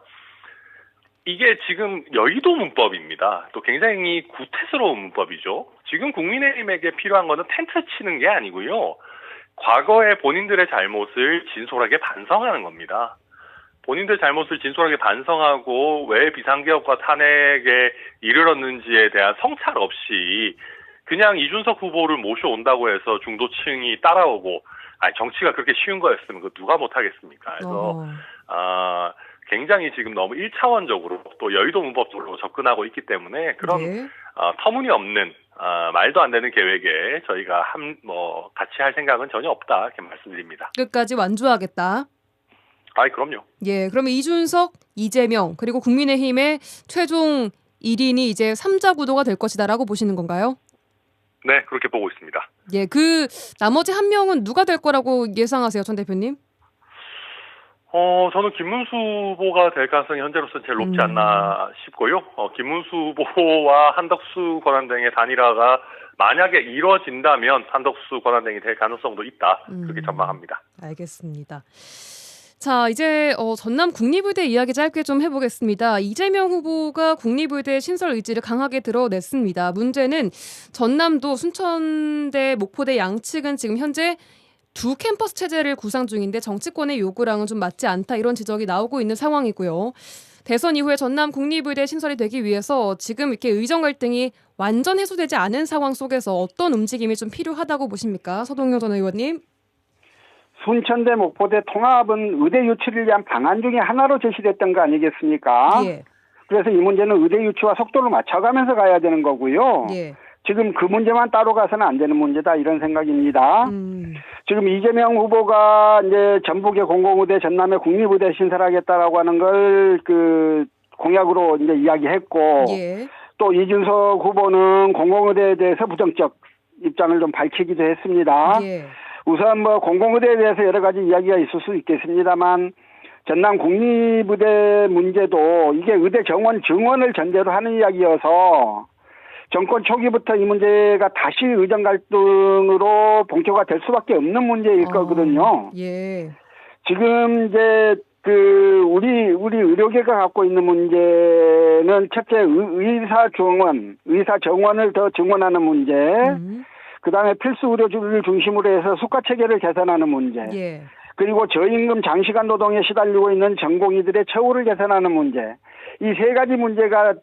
이게 지금 여의도 문법입니다. 또 굉장히 구태스러운 문법이죠. 지금 국민의힘에게 필요한 거는 텐트 치는 게 아니고요. 과거의 본인들의 잘못을 진솔하게 반성하는 겁니다. 본인들 잘못을 진솔하게 반성하고 왜 비상개혁과 탄핵에 이르렀는지에 대한 성찰 없이 그냥 이준석 후보를 모셔온다고 해서 중도층이 따라오고 정치가 그렇게 쉬운 거였으면 그거 누가 못하겠습니까? 그래서 굉장히 지금 너무 1차원적으로 또 여의도 문법적으로 접근하고 있기 때문에 그런 터무니없는 말도 안 되는 계획에 저희가 같이 할 생각은 전혀 없다 이렇게 말씀드립니다. 끝까지 완주하겠다. 그럼요. 예, 그러면 이준석, 이재명 그리고 국민의힘의 최종 1인이 이제 3자 구도가 될 것이다라고 보시는 건가요? 네, 그렇게 보고 있습니다. 예, 그 나머지 한 명은 누가 될 거라고 예상하세요, 전 대표님? 저는 김문수 후보가 될 가능성이 현재로서는 제일 높지 않나 싶고요. 김문수 후보와 한덕수 권한대행의 단일화가 만약에 이루어진다면 한덕수 권한대행이 될 가능성도 있다. 그렇게 전망합니다. 알겠습니다. 자, 이제 전남 국립의대 이야기 짧게 좀 해보겠습니다. 이재명 후보가 국립의대 신설 의지를 강하게 드러냈습니다. 문제는 전남도 순천대, 목포대 양측은 지금 현재 두 캠퍼스 체제를 구상 중인데 정치권의 요구랑은 좀 맞지 않다 이런 지적이 나오고 있는 상황이고요. 대선 이후에 전남 국립의대 신설이 되기 위해서 지금 이렇게 의정 갈등이 완전 해소되지 않은 상황 속에서 어떤 움직임이 좀 필요하다고 보십니까? 서동영 전 의원님. 순천대 목포대 통합은 의대 유치를 위한 방안 중에 하나로 제시됐던 거 아니겠습니까? 예. 그래서 이 문제는 의대 유치와 속도를 맞춰가면서 가야 되는 거고요. 예. 지금 그 문제만 따로 가서는 안 되는 문제다 이런 생각입니다. 지금 이재명 후보가 이제 전북의 공공의대 전남의 국립의대 신설하겠다라고 하는 걸 그 공약으로 이제 이야기했고 예. 또 이준석 후보는 공공의대에 대해서 부정적 입장을 좀 밝히기도 했습니다. 예. 우선 뭐 공공의대에 대해서 여러 가지 이야기가 있을 수 있겠습니다만 전남 국립의대 문제도 이게 의대 정원 증원을 전제로 하는 이야기여서 정권 초기부터 이 문제가 다시 의정 갈등으로 본격화 될 수밖에 없는 문제일 거거든요. 예. 지금 이제 우리 의료계가 갖고 있는 문제는 첫째 의사 정원을 더 증원하는 문제. 그다음에 필수 의료주를 중심으로 해서 수가 체계를 개선하는 문제. 예. 그리고 저임금 장시간 노동에 시달리고 있는 전공의들의 처우를 개선하는 문제. 이 세 가지 문제가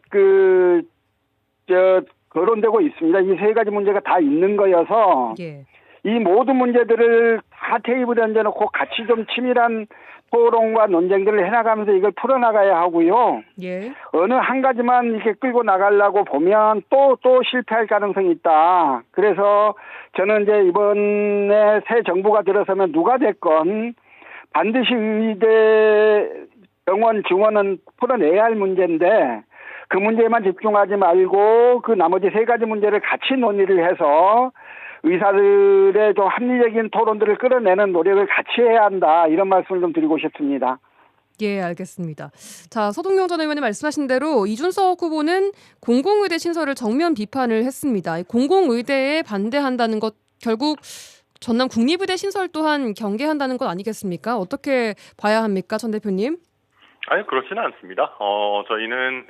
거론되고 있습니다. 이 세 가지 문제가 다 있는 거여서 예. 이 모든 문제들을 다 테이블에 얹어놓고 같이 좀 치밀한 토론과 논쟁들을 해나가면서 이걸 풀어나가야 하고요. 예. 어느 한 가지만 이렇게 끌고 나가려고 보면 또 실패할 가능성이 있다. 그래서 저는 이제 이번에 새 정부가 들어서면 누가 됐건 반드시 의대 병원 증원은 풀어내야 할 문제인데 그 문제에만 집중하지 말고 그 나머지 세 가지 문제를 같이 논의를 해서 의사들의 좀 합리적인 토론들을 끌어내는 노력을 같이 해야 한다. 이런 말씀을 좀 드리고 싶습니다. 예, 알겠습니다. 자, 서동영 전 의원님 말씀하신 대로 이준석 후보는 공공의대 신설을 정면 비판을 했습니다. 공공의대에 반대한다는 것 결국 전남 국립의대 신설 또한 경계한다는 것 아니겠습니까? 어떻게 봐야 합니까, 전 대표님? 아니, 그렇지는 않습니다. 저희는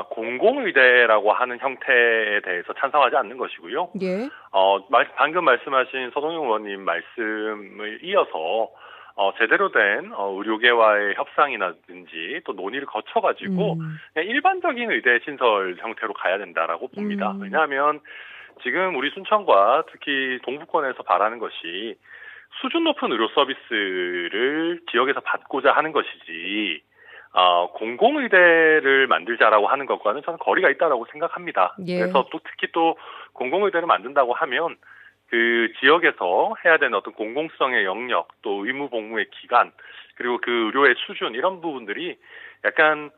공공의대라고 하는 형태에 대해서 찬성하지 않는 것이고요. 예. 방금 말씀하신 서동영 의원님 말씀을 이어서 제대로 된 의료계와의 협상이라든지 또 논의를 거쳐가지고 그냥 일반적인 의대 신설 형태로 가야 된다라고 봅니다. 왜냐하면 지금 우리 순천과 특히 동부권에서 바라는 것이 수준 높은 의료 서비스를 지역에서 받고자 하는 것이지 공공의대를 만들자라고 하는 것과는 저는 거리가 있다라고 생각합니다. 예. 그래서 또 특히 또 공공의대를 만든다고 하면 그 지역에서 해야 되는 어떤 공공성의 영역, 또 의무 복무의 기간, 그리고 그 의료의 수준 이런 부분들이 약간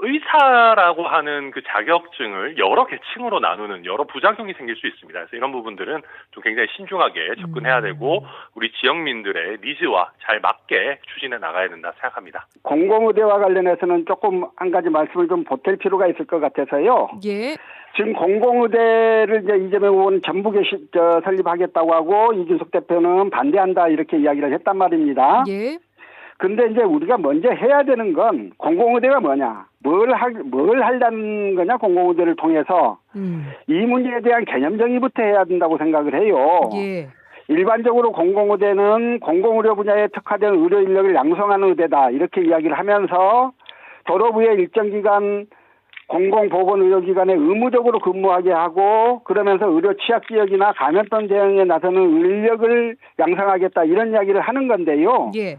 의사라고 하는 그 자격증을 여러 계층으로 나누는 여러 부작용이 생길 수 있습니다. 그래서 이런 부분들은 좀 굉장히 신중하게 접근해야 되고 우리 지역민들의 니즈와 잘 맞게 추진해 나가야 된다 생각합니다. 공공의대와 관련해서는 조금 한 가지 말씀을 좀 보탤 필요가 있을 것 같아서요. 예. 지금 공공의대를 이제 이재명 후보는 전북에 설립하겠다고 하고 이준석 대표는 반대한다 이렇게 이야기를 했단 말입니다. 예. 근데 이제 우리가 먼저 해야 되는 건 공공의대가 뭐냐, 뭘 하려는 거냐 공공의대를 통해서 이 문제에 대한 개념 정의부터 해야 된다고 생각을 해요. 예. 일반적으로 공공의대는 공공의료 분야에 특화된 의료 인력을 양성하는 의대다 이렇게 이야기를 하면서 도로부의 일정 기간 공공보건의료기관에 의무적으로 근무하게 하고 그러면서 의료 취약지역이나 감염병 대응에 나서는 인력을 양성하겠다 이런 이야기를 하는 건데요. 예.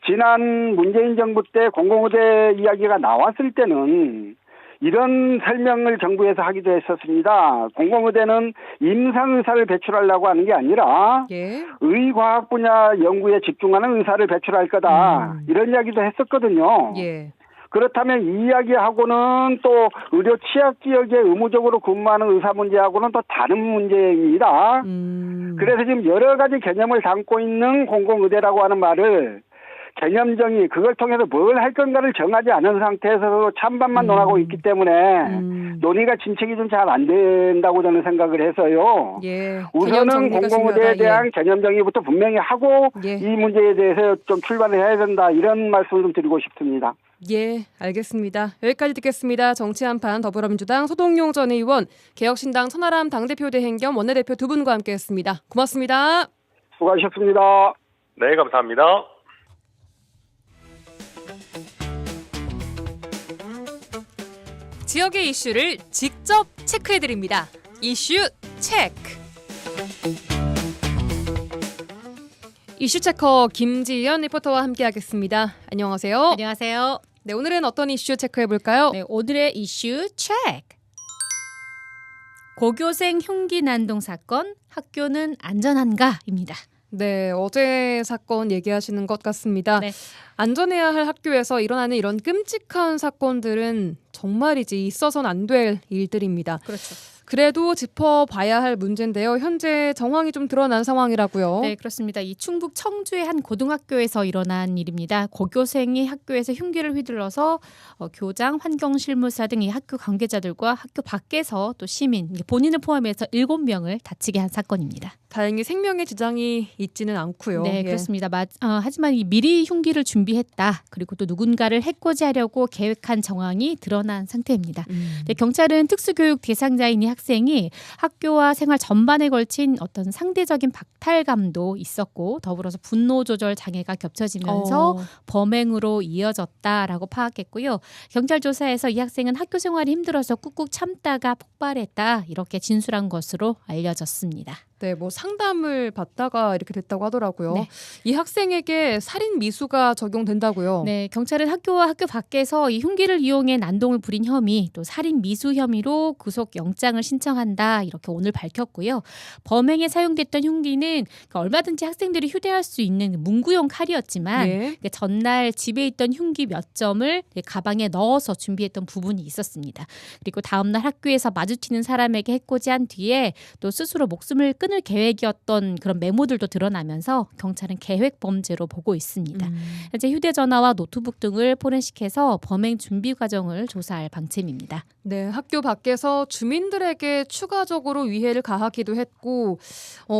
지난 문재인 정부 때 공공의대 이야기가 나왔을 때는 이런 설명을 정부에서 하기도 했었습니다. 공공의대는 임상의사를 배출하려고 하는 게 아니라 예. 의과학 분야 연구에 집중하는 의사를 배출할 거다. 이런 이야기도 했었거든요. 예. 그렇다면 이 이야기하고는 또 의료 취약지역에 의무적으로 근무하는 의사 문제하고는 또 다른 문제입니다. 그래서 지금 여러 가지 개념을 담고 있는 공공의대라고 하는 말을 개념 정의, 그걸 통해서 뭘 할 건가를 정하지 않은 상태에서 찬반만 논하고 있기 때문에 논의가 진척이 좀 잘 안 된다고 저는 생각을 해서요. 예. 우선은 공공의대에 대한 개념 정의부터 분명히 하고 예. 이 문제에 대해서 좀 출발을 해야 된다 이런 말씀을 좀 드리고 싶습니다. 예, 알겠습니다. 여기까지 듣겠습니다. 정치 한판 더불어민주당 소동용 전 의원, 개혁신당 천하람 당대표 대행 겸 원내대표 두 분과 함께했습니다. 고맙습니다. 수고하셨습니다. 네, 감사합니다. 지역의 이슈를 직접 체크해드립니다. 이슈 체크. 이슈 체커 김지연 리포터와 함께하겠습니다. 안녕하세요. 안녕하세요. 네, 오늘은 어떤 이슈 체크해볼까요? 네, 오늘의 이슈 체크. 고교생 흉기 난동 사건, 학교는 안전한가입니다. 네, 어제 사건 얘기하시는 것 같습니다. 네. 안전해야 할 학교에서 일어나는 이런 끔찍한 사건들은 정말이지 있어서는 안 될 일들입니다. 그렇죠. 그래도 짚어봐야 할 문제인데요. 현재 정황이 좀 드러난 상황이라고요. 네, 그렇습니다. 이 충북 청주의 한 고등학교에서 일어난 일입니다. 고교생이 학교에서 흉기를 휘둘러서 교장, 환경실무사 등 이 학교 관계자들과 학교 밖에서 또 시민, 본인을 포함해서 7명을 다치게 한 사건입니다. 다행히 생명에 지장이 있지는 않고요. 네, 예. 그렇습니다. 하지만 이 미리 흉기를 준비했다. 그리고 또 누군가를 해코지하려고 계획한 정황이 드러난 상태입니다. 네, 경찰은 특수교육 대상자인 이 학생이 학교와 생활 전반에 걸친 어떤 상대적인 박탈감도 있었고 더불어서 분노 조절 장애가 겹쳐지면서 범행으로 이어졌다라고 파악했고요. 경찰 조사에서 이 학생은 학교 생활이 힘들어서 꾹꾹 참다가 폭발했다 이렇게 진술한 것으로 알려졌습니다. 네, 뭐 상담을 받다가 이렇게 됐다고 하더라고요. 네. 이 학생에게 살인 미수가 적용된다고요. 네, 경찰은 학교와 학교 밖에서 이 흉기를 이용해 난동을 부린 혐의, 또 살인 미수 혐의로 구속 영장을 신청한다 이렇게 오늘 밝혔고요. 범행에 사용됐던 흉기는 얼마든지 학생들이 휴대할 수 있는 문구용 칼이었지만 예. 전날 집에 있던 흉기 몇 점을 가방에 넣어서 준비했던 부분이 있었습니다. 그리고 다음날 학교에서 마주치는 사람에게 해코지한 뒤에 또 스스로 목숨을 끊을 계획이었던 그런 메모들도 드러나면서 경찰은 계획 범죄로 보고 있습니다. 현재 휴대전화와 노트북 등을 포렌식해서 범행 준비 과정을 조사할 방침입니다. 네, 학교 밖에서 주민들에게 추가적으로 위해를 가하기도 했고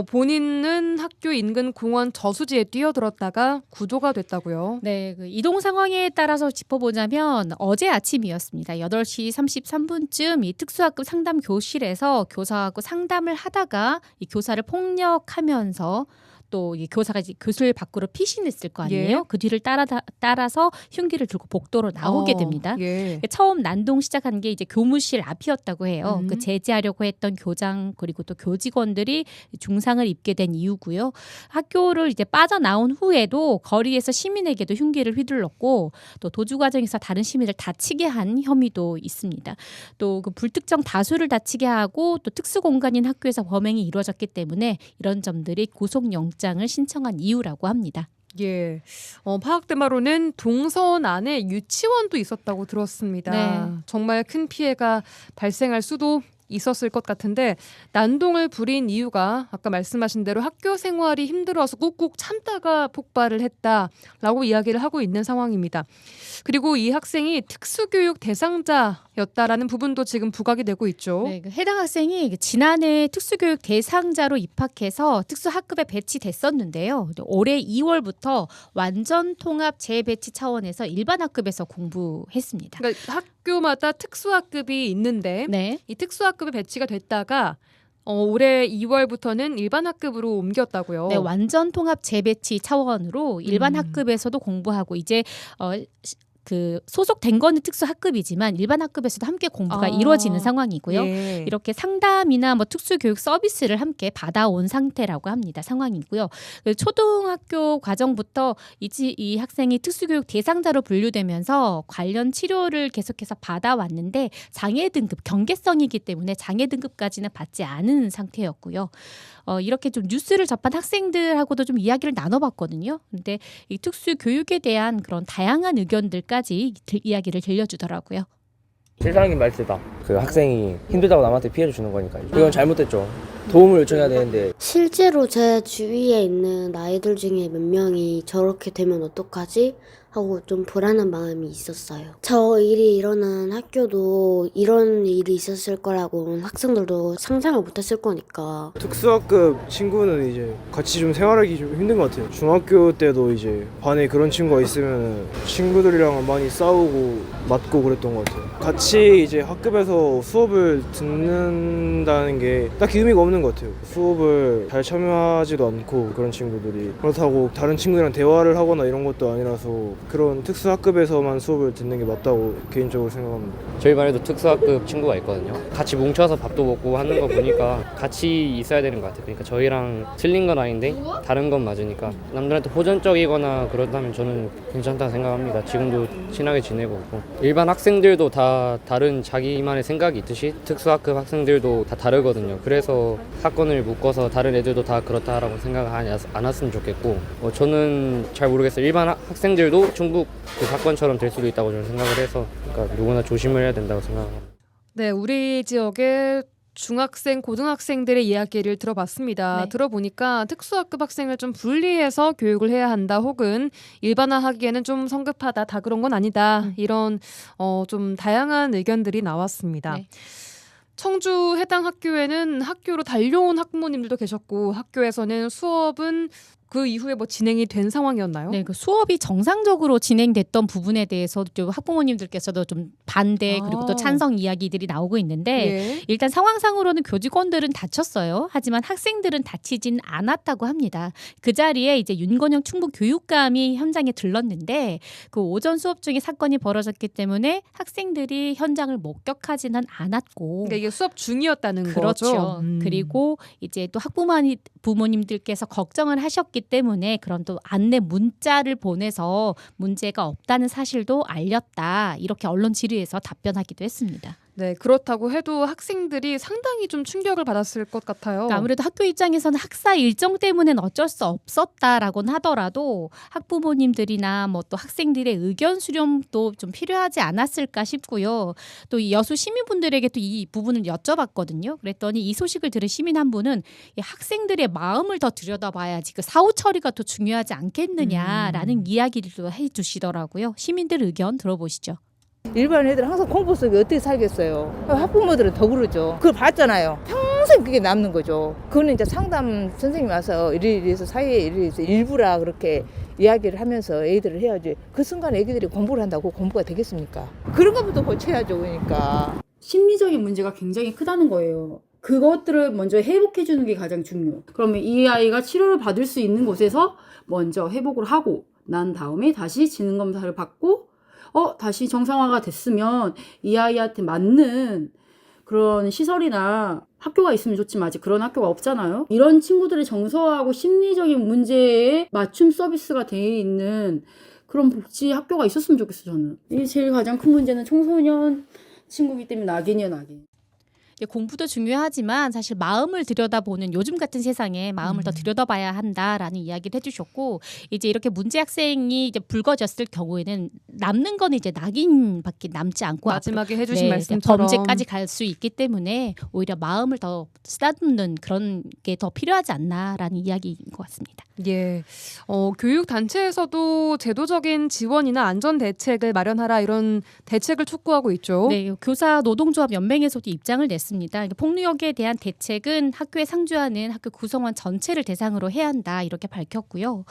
본인은 학교 인근 공원 저수지에 뛰어들었다가 구조가 됐다고요. 네, 그 이동 상황에 따라서 짚어보자면 어제 아침이었습니다. 8시 33분쯤 이 특수학급 상담 교실에서 교사하고 상담을 하다가 이 교사를 폭력하면서 또 이 교사가 이제 교실 밖으로 피신했을 거 아니에요. 예. 그 뒤를 따라서 흉기를 들고 복도로 나오게 됩니다. 예. 처음 난동 시작한 게 이제 교무실 앞이었다고 해요. 그 제지하려고 했던 교장 그리고 또 교직원들이 중상을 입게 된 이유고요. 학교를 이제 빠져나온 후에도 거리에서 시민에게도 흉기를 휘둘렀고 또 도주 과정에서 다른 시민을 다치게 한 혐의도 있습니다. 또 그 불특정 다수를 다치게 하고 또 특수 공간인 학교에서 범행이 이루어졌기 때문에 이런 점들이 구속 영장을 신청한 이유라고 합니다. 예, 파악된 바로는 동선 안에 유치원도 있었다고 들었습니다. 네. 정말 큰 피해가 발생할 수도 있었을 것 같은데 난동을 부린 이유가 아까 말씀하신 대로 학교 생활이 힘들어서 꾹꾹 참다가 폭발을 했다라고 이야기를 하고 있는 상황입니다. 그리고 이 학생이 특수교육 대상자였다라는 부분도 지금 부각이 되고 있죠. 네, 해당 학생이 지난해 특수교육 대상자로 입학해서 특수학급에 배치됐었는데요. 올해 2월부터 완전 통합 재배치 차원에서 일반 학급에서 공부했습니다. 그러니까 학교마다 특수학급이 있는데 네. 이 특수학급에 배치가 됐다가 올해 2월부터는 일반 학급으로 옮겼다고요. 네, 완전 통합 재배치 차원으로 일반 학급에서도 공부하고 이제 그 소속된 거는 특수학급이지만 일반 학급에서도 함께 공부가 이루어지는 상황이고요. 예. 이렇게 상담이나 뭐 특수교육 서비스를 함께 받아온 상태라고 합니다. 상황이고요. 초등학교 과정부터 이 학생이 특수교육 대상자로 분류되면서 관련 치료를 계속해서 받아왔는데 장애 등급, 경계성이기 때문에 장애 등급까지는 받지 않은 상태였고요. 이렇게 좀 뉴스를 접한 학생들하고도 좀 이야기를 나눠봤거든요. 근데 이 특수교육에 대한 그런 다양한 의견들까지 이야기를 들려주더라고요. 실장님 말대다. 그 학생이 힘들다고 남한테 피해를 주는 거니까 이건 잘못됐죠. 도움을 요청해야 되는데 실제로 제 주위에 있는 아이들 중에 몇 명이 저렇게 되면 어떡하지? 하고 좀 불안한 마음이 있었어요. 저 일이 일어난 학교도 이런 일이 있었을 거라고 학생들도 상상을 못했을 거니까. 특수학급 친구는 이제 같이 좀 생활하기 좀 힘든 것 같아요. 중학교 때도 이제 반에 그런 친구가 있으면 친구들이랑 많이 싸우고 맞고 그랬던 것 같아요. 같이 이제 학급에서 수업을 듣는다는 게 딱히 의미가 없는 것 같아요. 수업을 잘 참여하지도 않고 그런 친구들이 그렇다고 다른 친구들이랑 대화를 하거나 이런 것도 아니라서 그런 특수학급에서만 수업을 듣는 게 맞다고 개인적으로 생각합니다. 저희 반에도 특수학급 친구가 있거든요. 같이 뭉쳐서 밥도 먹고 하는 거 보니까 같이 있어야 되는 것 같아요. 그러니까 저희랑 틀린 건 아닌데 다른 건 맞으니까 남들한테 호전적이거나 그렇다면 저는 괜찮다고 생각합니다. 지금도 친하게 지내고 있고 일반 학생들도 다 다른 자기만의 생각이 있듯이 특수학급 학생들도 다 다르거든요. 그래서 사건을 묶어서 다른 애들도 다 그렇다라고 생각하지 않았으면 좋겠고 저는 잘 모르겠어요. 일반 학생들도 중국 그 사건처럼 될 수도 있다고 저는 생각을 해서 그러니까 누구나 조심을 해야 된다고 생각합니다. 네, 우리 지역의 중학생, 고등학생들의 이야기를 들어봤습니다. 네. 들어보니까 특수학급 학생을 좀 분리해서 교육을 해야 한다 혹은 일반화하기에는 좀 성급하다, 다 그런 건 아니다. 이런 좀 다양한 의견들이 나왔습니다. 네. 청주 해당 학교에는 학교로 달려온 학부모님들도 계셨고 학교에서는 수업은 그 이후에 뭐 진행이 된 상황이었나요? 네, 그 수업이 정상적으로 진행됐던 부분에 대해서 좀 학부모님들께서도 좀 반대 그리고 또 찬성 이야기들이 나오고 있는데 예. 일단 상황상으로는 교직원들은 다쳤어요. 하지만 학생들은 다치진 않았다고 합니다. 그 자리에 이제 윤건영 충북 교육감이 현장에 들렀는데 그 오전 수업 중에 사건이 벌어졌기 때문에 학생들이 현장을 목격하지는 않았고 그러니까 이게 수업 중이었다는 그렇죠. 거죠. 그리고 이제 또 부모님들께서 걱정을 하셨기 때문에 그런 또 안내 문자를 보내서 문제가 없다는 사실도 알렸다. 이렇게 언론 질의에서 답변하기도 했습니다. 네, 그렇다고 해도 학생들이 상당히 좀 충격을 받았을 것 같아요. 그러니까 아무래도 학교 입장에서는 학사 일정 때문엔 어쩔 수 없었다라고는 하더라도 학부모님들이나 뭐 또 학생들의 의견 수렴도 좀 필요하지 않았을까 싶고요. 또 이 여수 시민분들에게 또 이 부분을 여쭤봤거든요. 그랬더니 이 소식을 들은 시민 한 분은 이 학생들의 마음을 더 들여다봐야지 그 사후 처리가 더 중요하지 않겠느냐라는 이야기를 해주시더라고요. 시민들 의견 들어보시죠. 일반 애들은 항상 공부 속에 어떻게 살겠어요. 학부모들은 더 그러죠. 그걸 봤잖아요. 평생 그게 남는 거죠. 그거는 이제 상담 선생님이 와서 이래서 사회에 이래서 일부라 그렇게 이야기를 하면서 애들을 해야지. 그 순간 애기들이 공부를 한다고 공부가 되겠습니까? 그런 것부터 고쳐야죠. 그러니까. 심리적인 문제가 굉장히 크다는 거예요. 그것들을 먼저 회복해 주는 게 가장 중요해요. 그러면 이 아이가 치료를 받을 수 있는 곳에서 먼저 회복을 하고 난 다음에 다시 지능검사를 받고 다시 정상화가 됐으면 이 아이한테 맞는 그런 시설이나 학교가 있으면 좋지만 아직 그런 학교가 없잖아요. 이런 친구들의 정서하고 심리적인 문제에 맞춤 서비스가 되어 있는 그런 복지 학교가 있었으면 좋겠어요. 저는 이게 제일 가장 큰 문제는 청소년 친구이기 때문에 낙인이에요. 낙인. 공부도 중요하지만 사실 마음을 들여다보는 요즘 같은 세상에 마음을 더 들여다봐야 한다라는 이야기를 해주셨고 이제 이렇게 문제 학생이 이제 불거졌을 경우에는 남는 건 이제 낙인밖에 남지 않고 마지막에 해주신 네, 말씀처럼 범죄까지 갈 수 있기 때문에 오히려 마음을 더 쓰다듬는 그런 게 더 필요하지 않나라는 이야기인 것 같습니다. 예, 교육 단체에서도 제도적인 지원이나 안전 대책을 마련하라 이런 대책을 촉구하고 있죠. 네, 교사 노동조합 연맹에서도 입장을 냈습니다. 폭력에 대한 대책은 학교에 상주하는 학교 구성원 전체를 대상으로 해야 한다 이렇게 밝혔고요.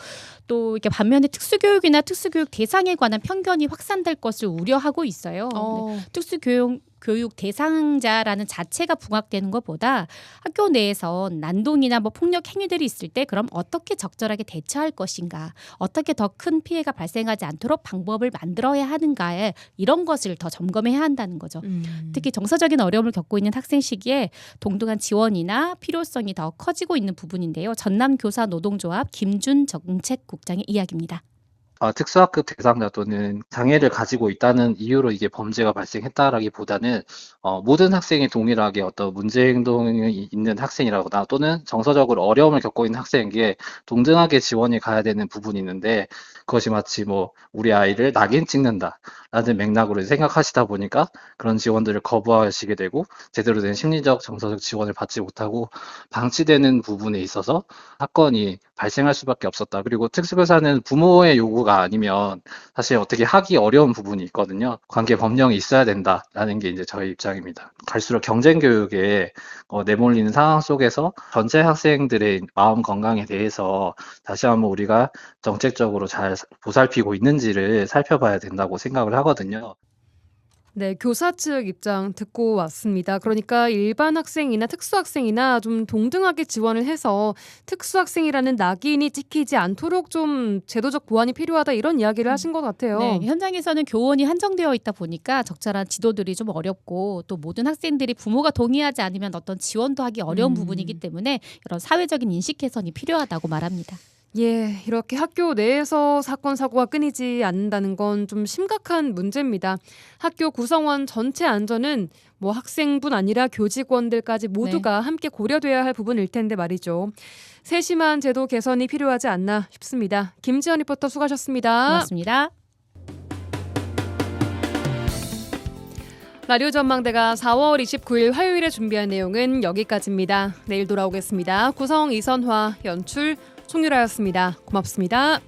또 이렇게 반면에 특수교육이나 특수교육 대상에 관한 편견이 확산될 것을 우려하고 있어요. 특수교육 대상자라는 자체가 부각되는 것보다 학교 내에서 난동이나 폭력 행위들이 있을 때 그럼 어떻게 적절하게 대처할 것인가, 어떻게 더 큰 피해가 발생하지 않도록 방법을 만들어야 하는가에 이런 것을 더 점검해야 한다는 거죠. 특히 정서적인 어려움을 겪고 있는 학생 시기에 동등한 지원이나 필요성이 더 커지고 있는 부분인데요. 전남교사노동조합 김준 정책국장의 이야기입니다. 특수학급 대상자 또는 장애를 가지고 있다는 이유로 이게 범죄가 발생했다라기보다는 모든 학생이 동일하게 어떤 문제 행동이 있는 학생이라거나 또는 정서적으로 어려움을 겪고 있는 학생에게 동등하게 지원이 가야 되는 부분이 있는데 그것이 마치 우리 아이를 낙인 찍는다라는 맥락으로 생각하시다 보니까 그런 지원들을 거부하시게 되고 제대로 된 심리적 정서적 지원을 받지 못하고 방치되는 부분에 있어서 사건이 발생할 수밖에 없었다. 그리고 특수교사는 부모의 요구가 아니면 사실 어떻게 하기 어려운 부분이 있거든요. 관계 법령이 있어야 된다라는 게 이제 저희 입장입니다. 갈수록 경쟁 교육에 내몰리는 상황 속에서 전체 학생들의 마음 건강에 대해서 다시 한번 우리가 정책적으로 잘 보살피고 있는지를 살펴봐야 된다고 생각을 하거든요. 네, 교사 측 입장 듣고 왔습니다. 그러니까 일반 학생이나 특수학생이나 좀 동등하게 지원을 해서 특수학생이라는 낙인이 찍히지 않도록 좀 제도적 보완이 필요하다 이런 이야기를 하신 것 같아요. 네, 현장에서는 교원이 한정되어 있다 보니까 적절한 지도들이 좀 어렵고 또 모든 학생들이 부모가 동의하지 않으면 어떤 지원도 하기 어려운 부분이기 때문에 이런 사회적인 인식 개선이 필요하다고 말합니다. 예, 이렇게 학교 내에서 사건, 사고가 끊이지 않는다는 건 좀 심각한 문제입니다. 학교 구성원 전체 안전은 학생뿐 아니라 교직원들까지 모두가 함께 고려돼야 할 부분일 텐데 말이죠. 세심한 제도 개선이 필요하지 않나 싶습니다. 김지연 리포터 수고하셨습니다. 고맙습니다. 라디오 전망대가 4월 29일 화요일에 준비한 내용은 여기까지입니다. 내일 돌아오겠습니다. 구성 이선화, 연출 송유라였습니다. 고맙습니다.